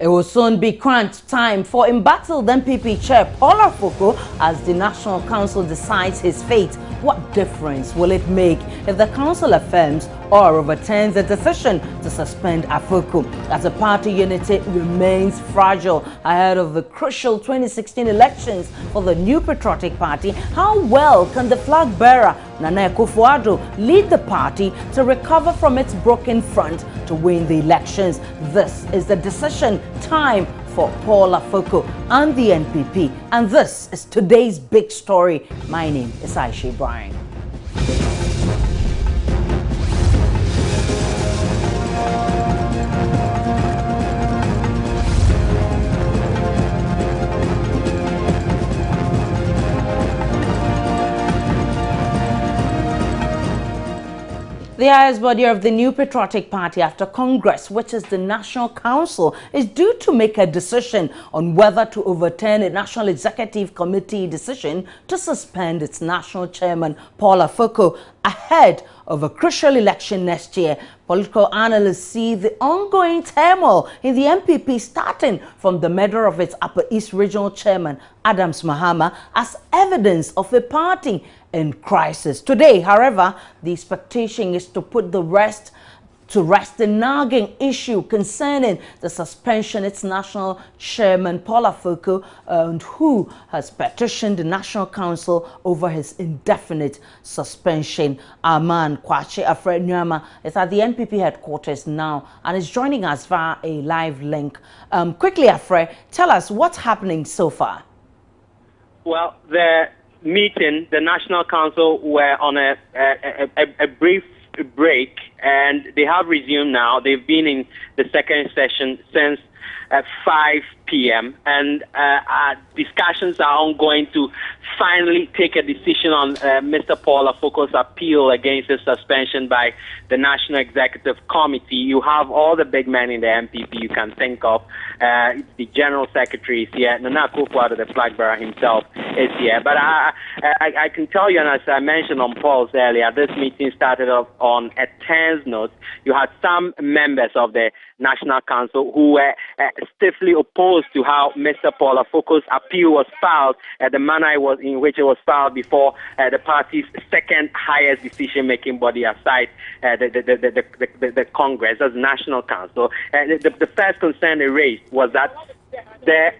It will soon be crunch time for embattled NPP chair Paul Afoko as the National Council decides his fate. What difference will it make if the council affirms or overturns the decision to suspend Afoko, as the party unity remains fragile ahead of the crucial 2016 elections for the new patriotic party? How well can the flag bearer Nana Akufo-Addo lead the party to recover from its broken front to win the elections? This is the decision time for Paul Afoko and the NPP, and this is today's big story. My name is Aisha Brian. The highest body of the new patriotic party after Congress, which is the National Council, is due to make a decision on whether to overturn a National Executive Committee decision to suspend its national chairman, Paul Afoko, ahead of a crucial election next year. Political analysts see the ongoing turmoil in the NPP starting from the murder of its Upper East Regional Chairman, Adams Mahama, as evidence of a party in crisis. Today, however, the expectation is to put the rest the nagging issue concerning the suspension its national chairman Paul Afoko, and who has petitioned the National Council over his indefinite suspension. Our man Kwache Afred Nyama is at the NPP headquarters now and is joining us via a live link. Quickly, Afred, tell us what's happening so far. Well, the National Council were on a brief break, and they have resumed now. They've been in the second session since 5 p.m. and discussions are ongoing to finally take a decision on Mr. Paul Afoko's appeal against his suspension by the National Executive Committee. You have all the big men in the NPP you can think of. The General Secretary is here. Nana Akufo-Addo, the flag bearer himself, is here. But I can tell you, and as I mentioned on polls earlier, this meeting started off on a tense note. You had some members of the National Council who were stiffly opposed to how Mr. Paul Afoko's appeal was filed, the manner in which it was filed before the party's second highest decision-making body aside the Congress, as National Council. The first concern they raised was that the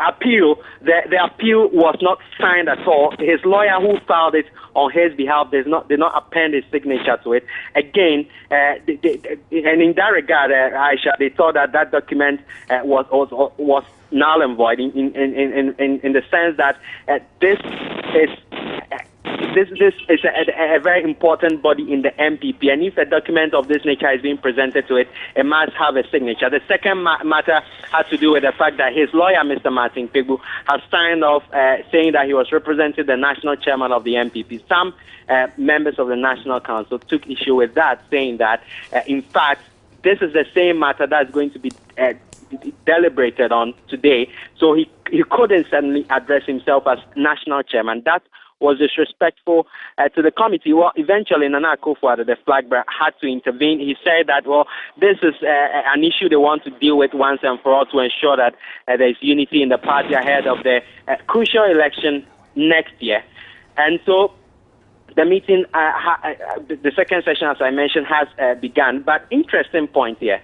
appeal was not signed at all. His lawyer who filed it on his behalf did not append his signature to it. Again, and in that regard, Aisha, they thought that document was null and void in the sense that this is a very important body in the NPP, and if a document of this nature is being presented to it, it must have a signature. The second matter has to do with the fact that his lawyer, Mr. Martin Pegbu, has signed off saying that he was representing the national chairman of the NPP. Some members of the National Council took issue with that, saying that, in fact, this is the same matter that's going to be deliberated on today, so he couldn't suddenly address himself as national chairman. That was disrespectful to the committee. Well, eventually, Nana Akufo-Addo, the flag bearer, had to intervene. He said that, well, this is an issue they want to deal with once and for all to ensure that there's unity in the party ahead of the crucial election next year. And so the meeting, the second session, as I mentioned, has begun. But interesting point here,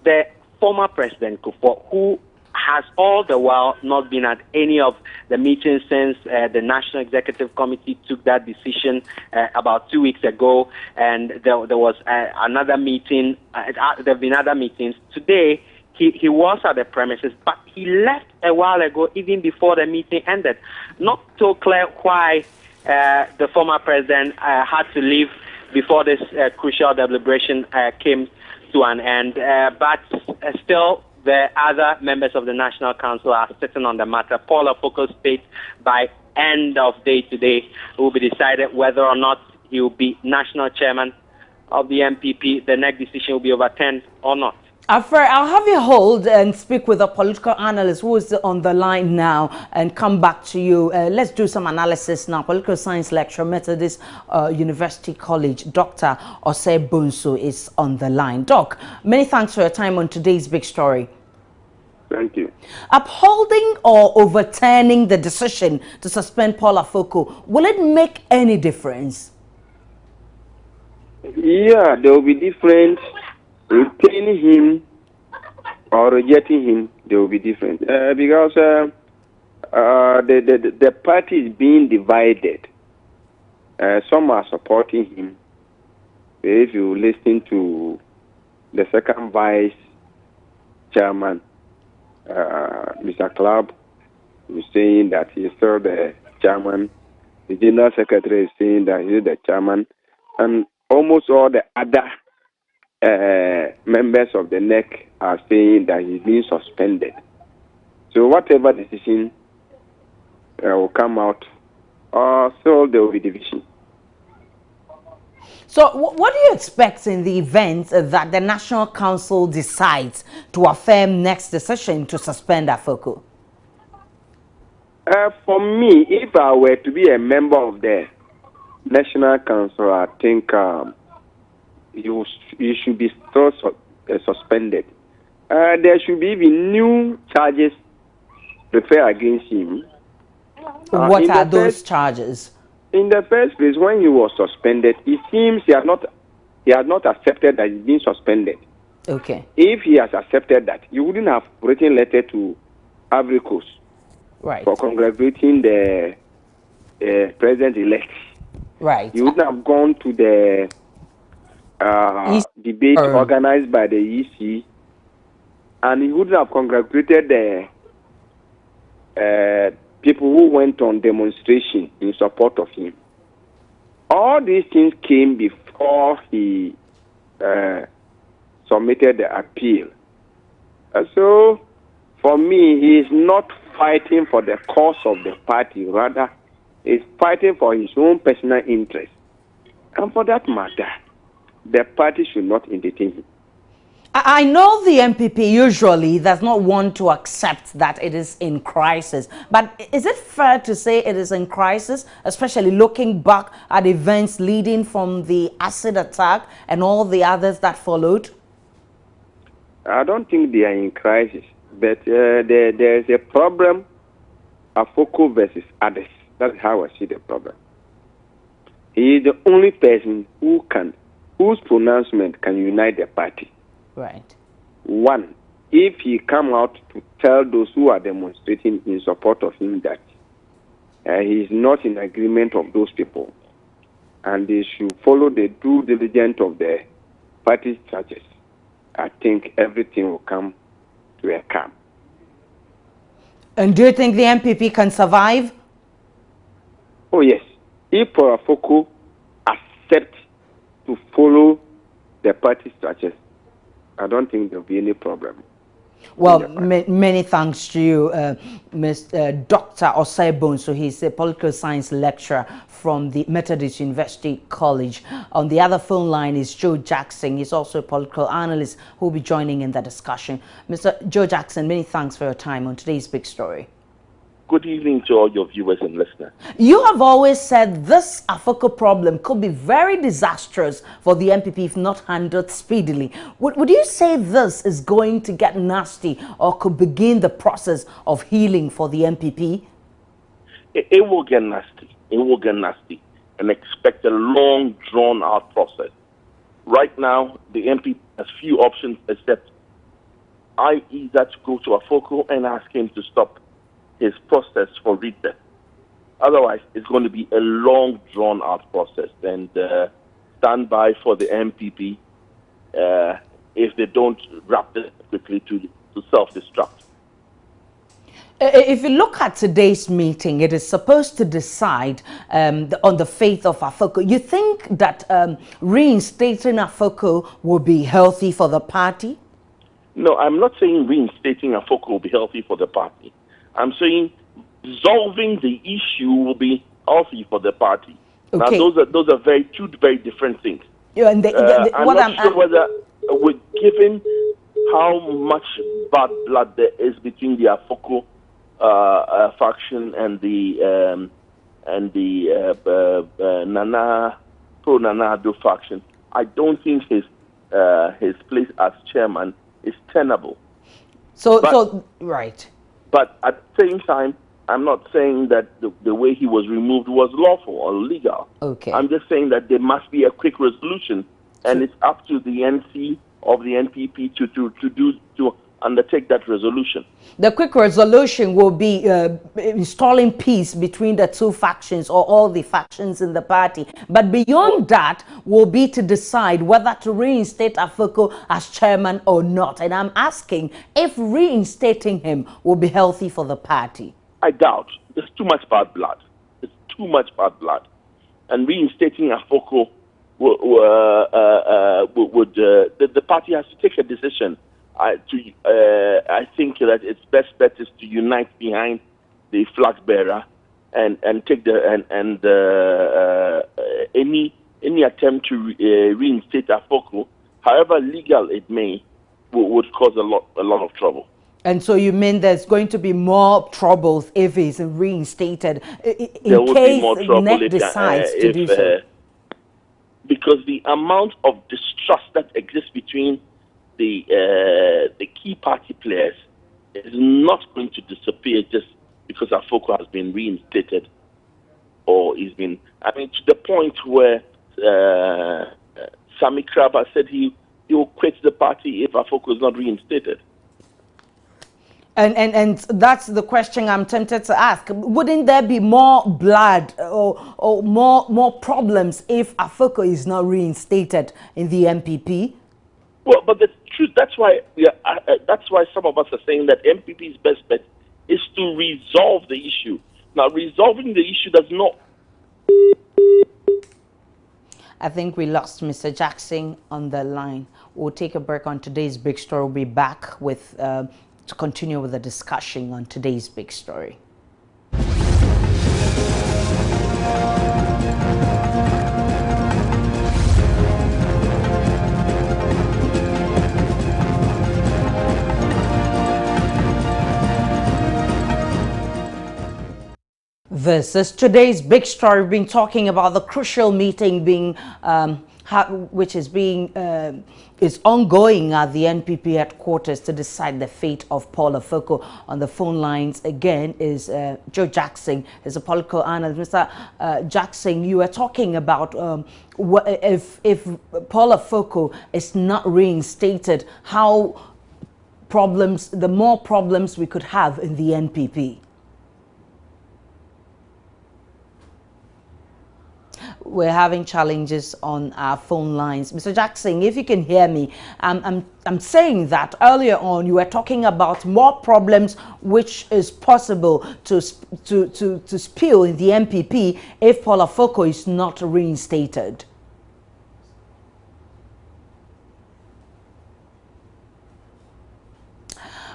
the former President Kufuor, who has all the while not been at any of the meetings since the National Executive Committee took that decision about 2 weeks ago, and there was another meeting. There have been other meetings. Today, he was at the premises, but he left a while ago, even before the meeting ended. Not so clear why the former president had to leave before this crucial deliberation came to an end, but still, the other members of the National Council are sitting on the matter. Paul Afoko's fate by end of day today will be decided whether or not he will be national chairman of the NPP. The next decision will be overturned or not. Afraid I'll have you hold and speak with a political analyst who is on the line now and come back to you. Let's do some analysis now. Political science lecturer, Methodist University College, Dr. Osei Bonsu is on the line. Doc, many thanks for your time on today's big story. Thank you. Upholding or overturning the decision to suspend Paul Afoko, will it make any difference? Yeah, there will be different. Retaining him or rejecting him, there will be different. Because the party is being divided. Some are supporting him. If you listen to the second vice chairman, Mr. Club, is saying that he's still the chairman. The general secretary is saying that he's the chairman. And almost all the other members of the NEC are saying that he's being suspended. So whatever decision will come out, so there will be division. So what do you expect in the event that the National Council decides to affirm next decision to suspend Afoko? For me, if I were to be a member of the National Council, I think you should be still suspended. There should be even new charges preferred against him. What are those charges? In the first place, when he was suspended, it seems he had not accepted that he's been suspended. Okay. If he has accepted that, you wouldn't have written a letter to Ivory Coast for congratulating the president-elect. Right. You wouldn't have gone to the debate organized by the EC, and he wouldn't have congratulated the people who went on demonstration in support of him. All these things came before he submitted the appeal. So, for me, he is not fighting for the cause of the party. Rather, he's fighting for his own personal interest. And for that matter, the party should not entertain him. I know the NPP usually does not want to accept that it is in crisis, but is it fair to say it is in crisis, especially looking back at events leading from the acid attack and all the others that followed? I don't think they are in crisis, but there is a problem, Afoko versus others. That's how I see the problem. He is the only person whose pronouncement can unite the party. Right. One, if he come out to tell those who are demonstrating in support of him that he is not in agreement of those people, and they should follow the due diligence of the party structures, I think everything will come to a calm. And do you think the NPP can survive? Oh yes. If Afoko accept to follow the party structures, I don't think there will be any problem. Well, many thanks to you, Dr. Osei Bonsu. He's a political science lecturer from the Methodist University College. On the other phone line is Joe Jackson. He's also a political analyst who will be joining in the discussion. Mr. Joe Jackson, many thanks for your time on today's big story. Good evening to all your viewers and listeners. You have always said this Afoko problem could be very disastrous for the NPP if not handled speedily. Would you say this is going to get nasty or could begin the process of healing for the NPP? It will get nasty. It will get nasty. And expect a long, drawn-out process. Right now, the NPP has few options except either to go to Afoko and ask him to stop his process for redress. Otherwise, it's going to be a long, drawn-out process, and stand by for the NPP if they don't wrap this quickly to self-destruct. If you look at today's meeting, it is supposed to decide on the fate of Afoko. You think that reinstating Afoko will be healthy for the party? No, I'm not saying reinstating Afoko will be healthy for the party. I'm saying resolving the issue will be healthy for the party. Okay. Now, those are two very different things. Yeah, and I'm not sure whether we're giving how much bad blood there is between the Afoko faction and the Nana pro-Nana Addo faction, I don't think his place as chairman is tenable. Right. But at the same time, I'm not saying that the way he was removed was lawful or legal. Okay. I'm just saying that there must be a quick resolution, and it's up to the NC of the NPP to undertake that resolution. The quick resolution will be installing peace between the two factions or all the factions in the party. But beyond that will be to decide whether to reinstate Afoko as chairman or not. And I'm asking if reinstating him will be healthy for the party. I doubt. There's too much bad blood. There's too much bad blood. And reinstating Afoko the party has to take a decision. I think that its best bet is to unite behind the flag bearer and take any attempt to reinstate Afoko, however legal it may, would cause a lot of trouble. And so you mean there's going to be more troubles if he's reinstated in case NEC decides to do so? Because the amount of distrust that exists between the key party players is not going to disappear just because Afoko has been reinstated or he's been, to the point where Sami Kraba said he will quit the party if Afoko is not reinstated. And that's the question I'm tempted to ask. Wouldn't there be more blood or more problems if Afoko is not reinstated in the NPP? Well, but the truth, that's why some of us are saying that NPP's best bet is to resolve the issue. Now, resolving the issue does not... I think we lost Mr. Jackson on the line. We'll take a break on today's big story. We'll be back with... to continue with the discussion on today's big story. This is today's big story. We've been talking about the crucial meeting being which is is ongoing at the NPP headquarters to decide the fate of Paul Afoko. On the phone lines again is Joe Jackson, is a political analyst. Mr. Jackson, you were talking about if Paul Afoko is not reinstated, how the more problems we could have in the NPP. We're having challenges on our phone lines. Mr. Jackson, if you can hear me, I'm saying that earlier on you were talking about more problems which is possible to spill in the NPP if Paul Afoko is not reinstated.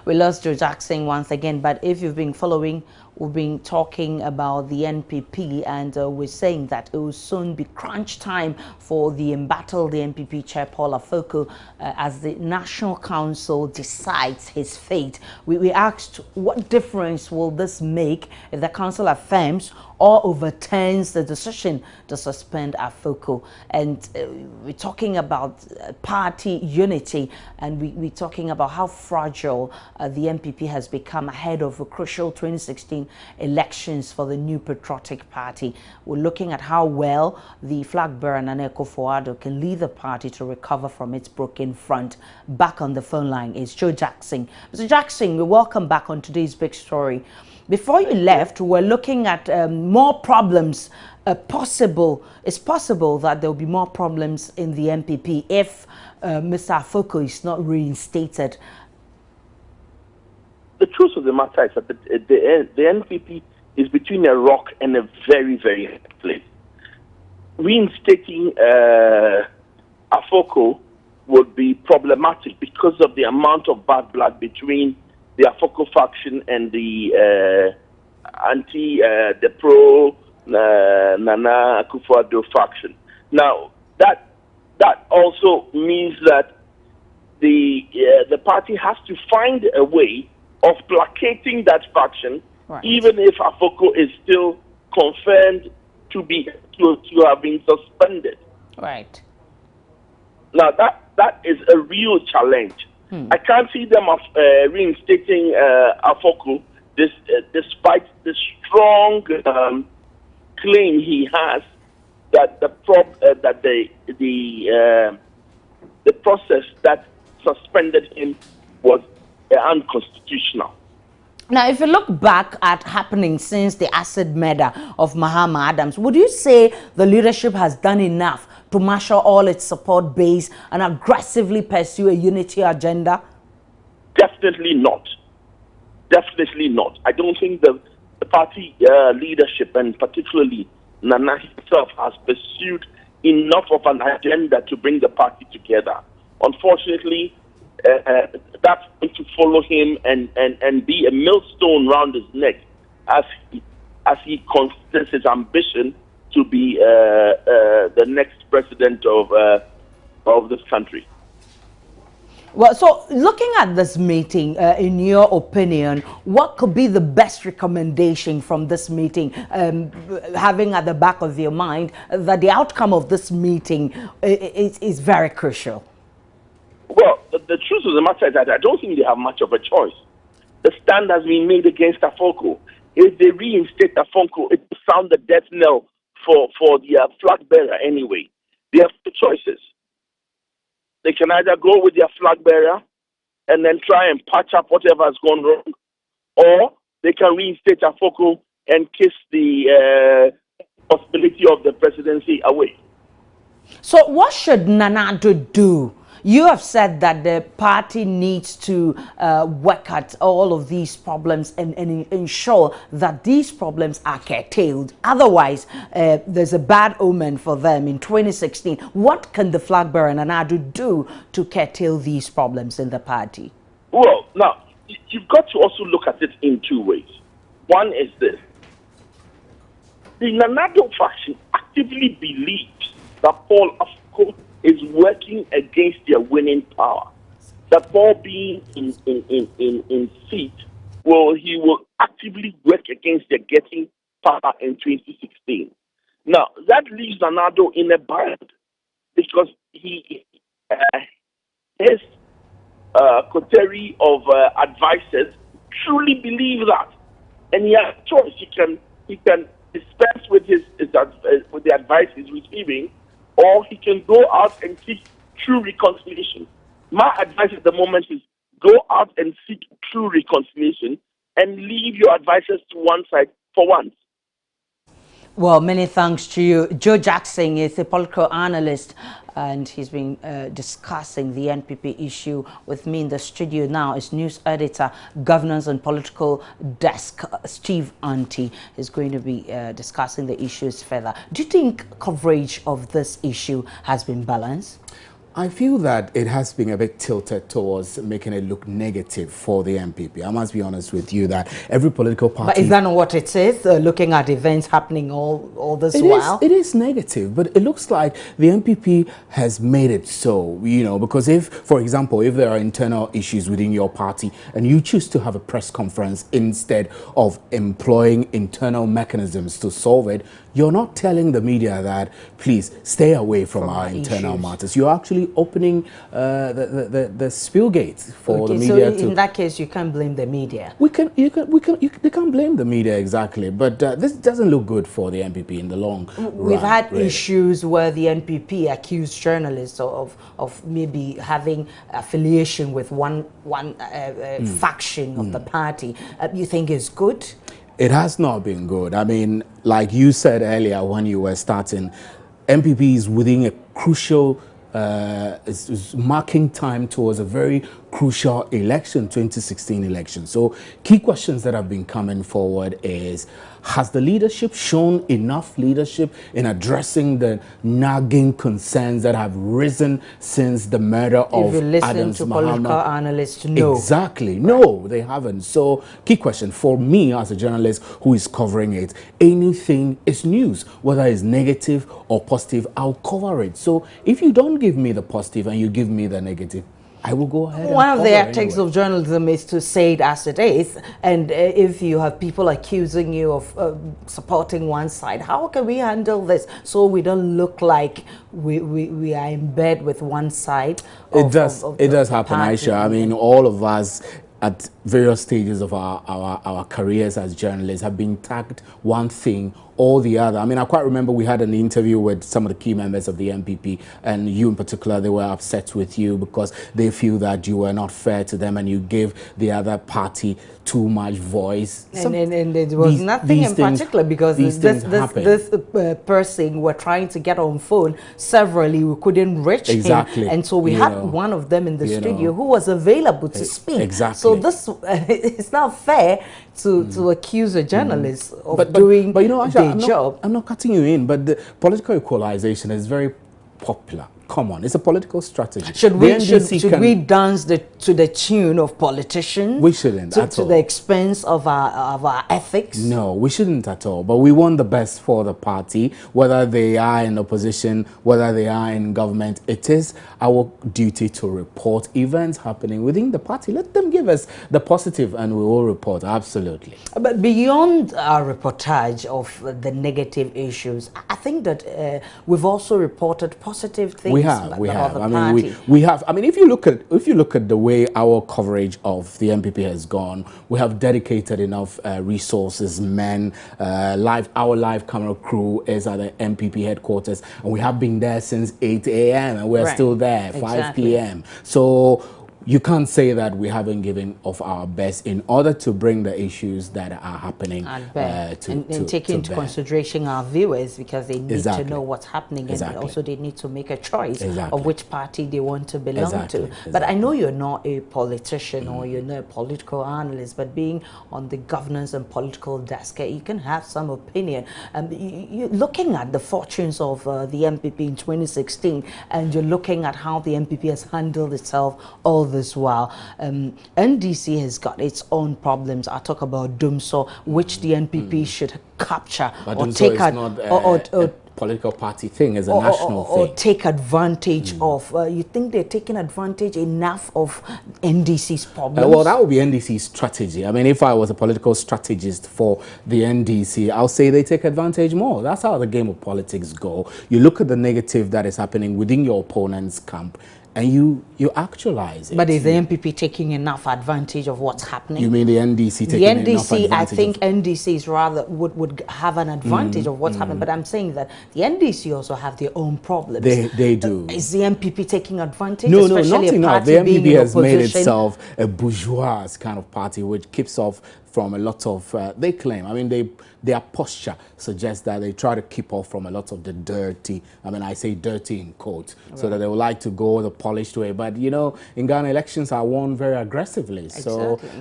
We lost Joe Jackson once again, but if you've been following, we've been talking about the NPP, and we're saying that it will soon be crunch time for the embattled NPP chair Paul Afoko as the National Council decides his fate. We asked what difference will this make if the council affirms or overturns the decision to suspend Afoko. And we're talking about party unity, and we're talking about how fragile the NPP has become ahead of a crucial 2016 elections for the new patriotic party. We're looking at how well the flag bearer Nana Akufo-Addo can lead the party to recover from its broken front. Back on the phone line is Joe Jackson. Mr. Jackson, we welcome back on today's big story. Before you left, we're looking at more problems possible. It's possible that there will be more problems in the NPP if Mr. Afoko is not reinstated. The truth of the matter is that the NPP is between a rock and a very, very hard place. Reinstating Afoko would be problematic because of the amount of bad blood between the Afoko faction and the the pro Nana Akufo-Addo faction. Now, that also means that the party has to find a way of placating that faction, Right. even if Afoko is still confirmed to have been suspended. Right. Now that is a real challenge. I can't see them reinstating Afoko, despite the strong claim he has that the process that suspended him was unconstitutional. Now, if you look back at happenings since the acid murder of Mahama Adams, would you say the leadership has done enough to marshal all its support base and aggressively pursue a unity agenda? Definitely not. Definitely not. I don't think the party leadership, and particularly Nana himself, has pursued enough of an agenda to bring the party together. Unfortunately, that's going to follow him and be a millstone around his neck as he considers his ambition to be the next president of this country. Well, so looking at this meeting, in your opinion, what could be the best recommendation from this meeting, having at the back of your mind that the outcome of this meeting is very crucial? Well, the truth of the matter is that I don't think they have much of a choice. The stand has been made against Afoko. If they reinstate Afoko, it will sound the death knell for the flag bearer anyway. They have two choices. They can either go with their flag bearer and then try and patch up whatever has gone wrong, or they can reinstate Afoko and kiss the possibility of the presidency away. So what should Nanado do? You have said that the party needs to work at all of these problems and ensure that these problems are curtailed. Otherwise, there's a bad omen for them in 2016. What can the flag bearer Nanado do to curtail these problems in the party? Well, now, you've got to also look at it in two ways. One is this. The Nanado faction actively believes that Paul Afoko is working against their winning power. That Paul being in seat, he will actively work against their getting power in 2016. Now, that leaves Nanado in a bind because his coterie of advisors truly believe that, and he has a choice. He can dispense with with the advice he's receiving, or he can go out and seek true reconciliation. My advice at the moment is go out and seek true reconciliation and leave your advisors to one side for once. Well, many thanks to you. Joe Jackson is a political analyst, and he's been discussing the NPP issue with me in the studio now. Is news editor, governance and political desk, Steve Anti, is going to be discussing the issues further. Do you think coverage of this issue has been balanced? I feel that it has been a bit tilted towards making it look negative for the NPP. I must be honest with you that every political party... But is that not what it is, looking at events happening all this while? It is negative, but it looks like the NPP has made it so, you know, because if, for example, if there are internal issues within your party and you choose to have a press conference instead of employing internal mechanisms to solve it, you're not telling the media that, please, stay away from our internal matters. You're actually opening the spill gate for the media. So in that case, you can't blame the media. They can't blame the media, exactly. But this doesn't look good for the NPP in the long run. We've had issues where the NPP accused journalists of maybe having affiliation with one faction of the party. You think it's good? It has not been good. I mean, like you said earlier when you were starting, NPP is within a crucial, is marking time towards a very crucial election, 2016 election. So key questions that have been coming forward is, has the leadership shown enough leadership in addressing the nagging concerns that have risen since the murder of Adams? If you listen to political analysts, no. Exactly. No, they haven't. So key question for me as a journalist who is covering it, anything is news, whether it's negative or positive, I'll cover it. So if you don't give me the positive and you give me the negative, I will go ahead. One and of the cover ethics anyway. of journalism is to say it as it is. And if you have people accusing you of supporting one side, how can we handle this so we don't look like we are in bed with one side? It does happen, party? Aisha. I mean, all of us at various stages of our careers as journalists have been tagged one thing or the other. I mean, I quite remember we had an interview with some of the key members of the NPP, and you in particular, they were upset with you because they feel that you were not fair to them and you gave the other party too much voice. And there was nothing in particular, because this person were trying to get on phone severally. We couldn't reach him, and so we had one of them in the studio who was available to speak. Exactly. So this it's not fair to accuse a journalist of doing their job. I'm not cutting you in, but the political equalization is very popular. Come on, it's a political strategy. Should we dance to the tune of politicians? We shouldn't to the expense of our ethics? No, we shouldn't at all. But we want the best for the party, whether they are in opposition, whether they are in government. It is our duty to report events happening within the party. Let them give us the positive, and we will report. Absolutely. But beyond our reportage of the negative issues, I think that we've also reported positive things. We have. I mean, we have. I mean, if you look at the way our coverage of the NPP has gone, we have dedicated enough resources, men, our live camera crew is at the NPP headquarters, and we have been there since 8 a.m. and we're still there 5 p.m. So you can't say that we haven't given of our best in order to bring the issues that are happening and take into consideration our viewers, because they need to know what's happening, and also they need to make a choice of which party they want to belong to. But I know you're not a politician or you're not a political analyst, but being on the governance and political desk, you can have some opinion. You're looking at the fortunes of the NPP in 2016, and you're looking at how the NPP has handled itself all this while. NDC has got its own problems. I talk about Dumso, which the NPP should capture or take a political party thing, is a national thing. Or take advantage of. You think they're taking advantage enough of NDC's problems? Well, that would be NDC's strategy. I mean, if I was a political strategist for the NDC, I'll say they take advantage more. That's how the game of politics go. You look at the negative that is happening within your opponent's camp, and you actualize it. But is the NPP taking enough advantage of what's happening? You mean the NDC taking enough advantage? I think NDC is rather would have an advantage of what's happening. But I'm saying that the NDC also have their own problems. They do. Is the NPP taking advantage? No, not enough. The NPP has made itself a bourgeois kind of party, which keeps off from a lot of, they claim, I mean, their posture suggests that they try to keep off from a lot of the dirty, I mean, I say dirty in quotes, so that they would like to go the polished way. But, you know, in Ghana, elections are won very aggressively. Exactly.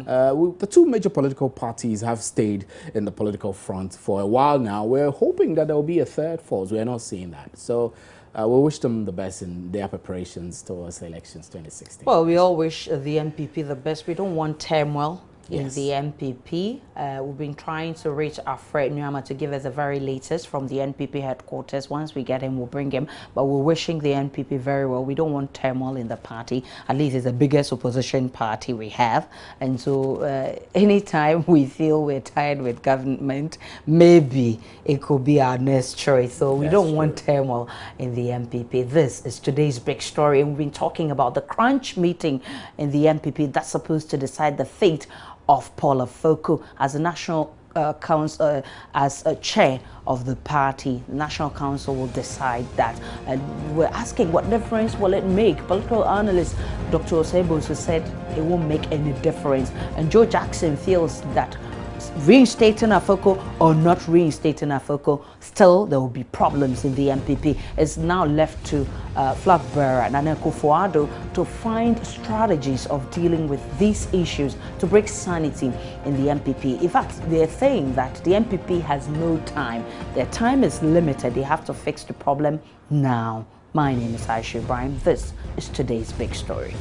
So the two major political parties have stayed in the political front for a while now. We're hoping that there will be a third force. We're not seeing that. So we wish them the best in their preparations towards the elections 2016. Well, we all wish the NPP the best. We don't want turmoil in the NPP. We've been trying to reach Alfred Nyama to give us the very latest from the NPP headquarters. Once we get him, we'll bring him. But we're wishing the NPP very well. We don't want turmoil in the party. At least it's the biggest opposition party we have. And so anytime we feel we're tired with government, maybe it could be our next choice. So we don't want turmoil in the NPP. This is today's big story. And we've been talking about the crunch meeting in the NPP that's supposed to decide the fate of Paul Afoko as a national council, as a chair of the party. The National Council will decide that. And we're asking, what difference will it make? Political analyst Dr. Osebosu said it won't make any difference. And Joe Jackson feels that reinstating Afoko or not reinstating Afoko, still there will be problems in the NPP. It's now left to flag bearer Nana Akufo-Addo to find strategies of dealing with these issues to break sanity in the NPP. In fact, they're saying that the NPP has no time. Their time is limited. They have to fix the problem now. My name is Aisha Ibrahim. This is today's big story.